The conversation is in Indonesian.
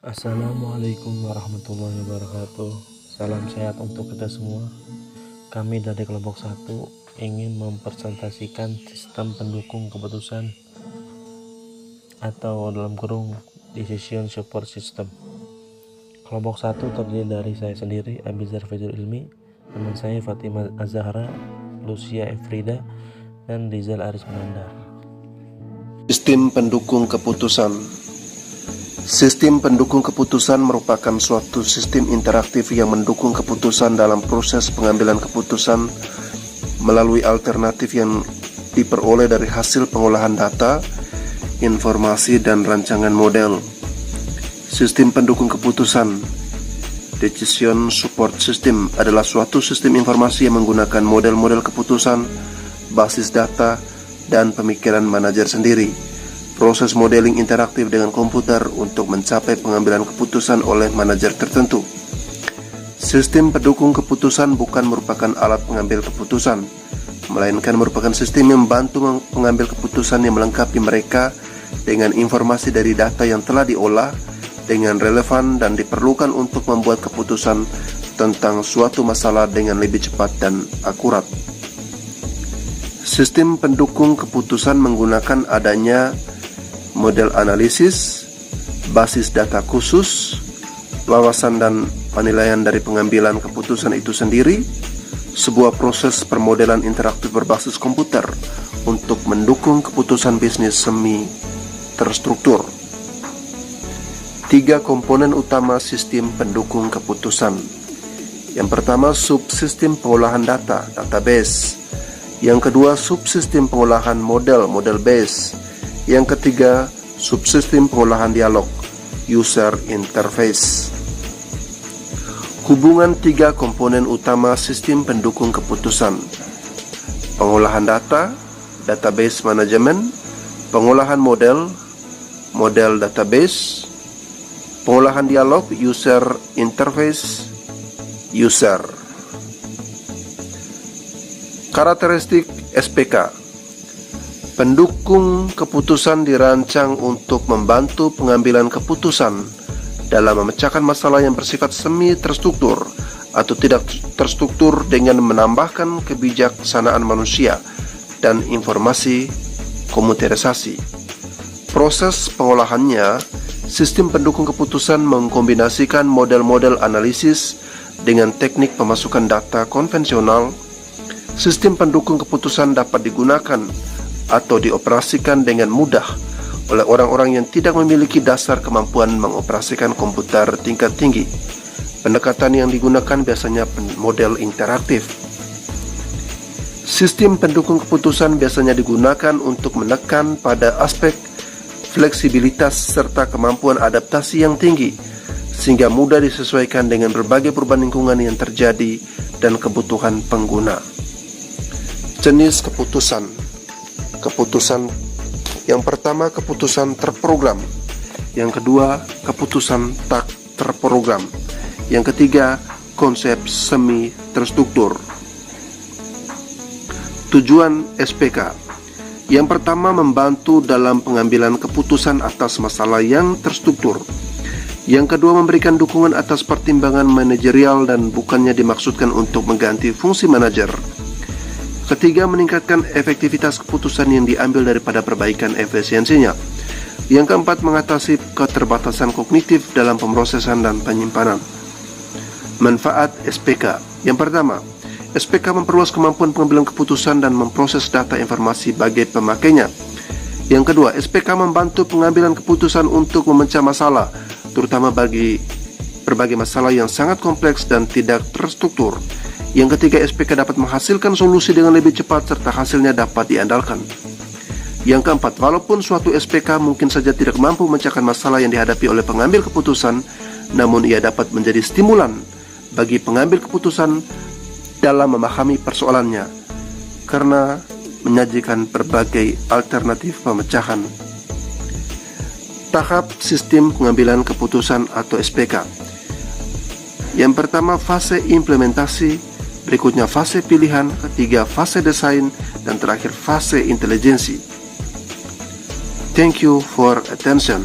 Assalamualaikum warahmatullahi wabarakatuh. Salam sehat untuk kita semua. Kami dari kelompok 1 ingin mempresentasikan sistem pendukung keputusan atau dalam kurung Decision Support System. Kelompok 1 terdiri dari saya sendiri, Abizar Fajrul Ilmi, teman saya Fatima Azahra, Lucia Efrida, dan Rizal Aris Menandar. Sistem pendukung keputusan. Sistem pendukung keputusan merupakan suatu sistem interaktif yang mendukung keputusan dalam proses pengambilan keputusan melalui alternatif yang diperoleh dari hasil pengolahan data, informasi, dan rancangan model. Sistem pendukung keputusan Decision Support System adalah suatu sistem informasi yang menggunakan model-model keputusan, basis data, dan pemikiran manajer sendiri. Proses modeling interaktif dengan komputer untuk mencapai pengambilan keputusan oleh manajer tertentu. Sistem pendukung keputusan bukan merupakan alat pengambil keputusan, melainkan merupakan sistem yang membantu pengambil keputusan yang melengkapi mereka dengan informasi dari data yang telah diolah dengan relevan dan diperlukan untuk membuat keputusan tentang suatu masalah dengan lebih cepat dan akurat. Sistem pendukung keputusan menggunakan adanya model analisis, basis data khusus, wawasan dan penilaian dari pengambilan keputusan itu sendiri, sebuah proses permodelan interaktif berbasis komputer untuk mendukung keputusan bisnis semi terstruktur. 3 komponen utama sistem pendukung keputusan. Yang pertama, subsistem pengolahan data, database. Yang kedua, subsistem pengolahan model base. Yang ketiga, subsistem pengolahan dialog, user interface. Hubungan 3 komponen utama sistem pendukung keputusan: pengolahan data, database manajemen, pengolahan model database, pengolahan dialog, user interface, user. Karakteristik SPK. Pendukung keputusan dirancang untuk membantu pengambilan keputusan dalam memecahkan masalah yang bersifat semi terstruktur atau tidak terstruktur dengan menambahkan kebijaksanaan manusia dan informasi komputerisasi. Proses pengolahannya, sistem pendukung keputusan mengkombinasikan model-model analisis dengan teknik pemasukan data konvensional. Sistem pendukung keputusan dapat digunakan atau dioperasikan dengan mudah oleh orang-orang yang tidak memiliki dasar kemampuan mengoperasikan komputer tingkat tinggi. Pendekatan yang digunakan biasanya model interaktif. Sistem pendukung keputusan biasanya digunakan untuk menekan pada aspek fleksibilitas serta kemampuan adaptasi yang tinggi, sehingga mudah disesuaikan dengan berbagai perubahan lingkungan yang terjadi dan kebutuhan pengguna. Jenis keputusan. Yang pertama, keputusan terprogram. Yang kedua, keputusan tak terprogram. Yang ketiga, konsep semi terstruktur. Tujuan SPK. Yang pertama, membantu dalam pengambilan keputusan atas masalah yang terstruktur. Yang kedua, memberikan dukungan atas pertimbangan manajerial dan bukannya dimaksudkan untuk mengganti fungsi manajer. Ketiga, meningkatkan efektivitas keputusan yang diambil daripada perbaikan efisiensinya. Yang keempat, mengatasi keterbatasan kognitif dalam pemrosesan dan penyimpanan. Manfaat SPK. Yang pertama, SPK memperluas kemampuan pengambilan keputusan dan memproses data informasi bagi pemakainya. Yang kedua, SPK membantu pengambilan keputusan untuk memecah masalah, terutama bagi berbagai masalah yang sangat kompleks dan tidak terstruktur. Yang ketiga, SPK dapat menghasilkan solusi dengan lebih cepat serta hasilnya dapat diandalkan. Yang keempat, walaupun suatu SPK mungkin saja tidak mampu memecahkan masalah yang dihadapi oleh pengambil keputusan, namun ia dapat menjadi stimulan bagi pengambil keputusan dalam memahami persoalannya karena menyajikan berbagai alternatif pemecahan. Tahap sistem pengambilan keputusan atau SPK. Yang pertama, fase implementasi. Berikutnya fase pilihan, ketiga fase desain, dan terakhir fase intelijensi. Thank you for attention.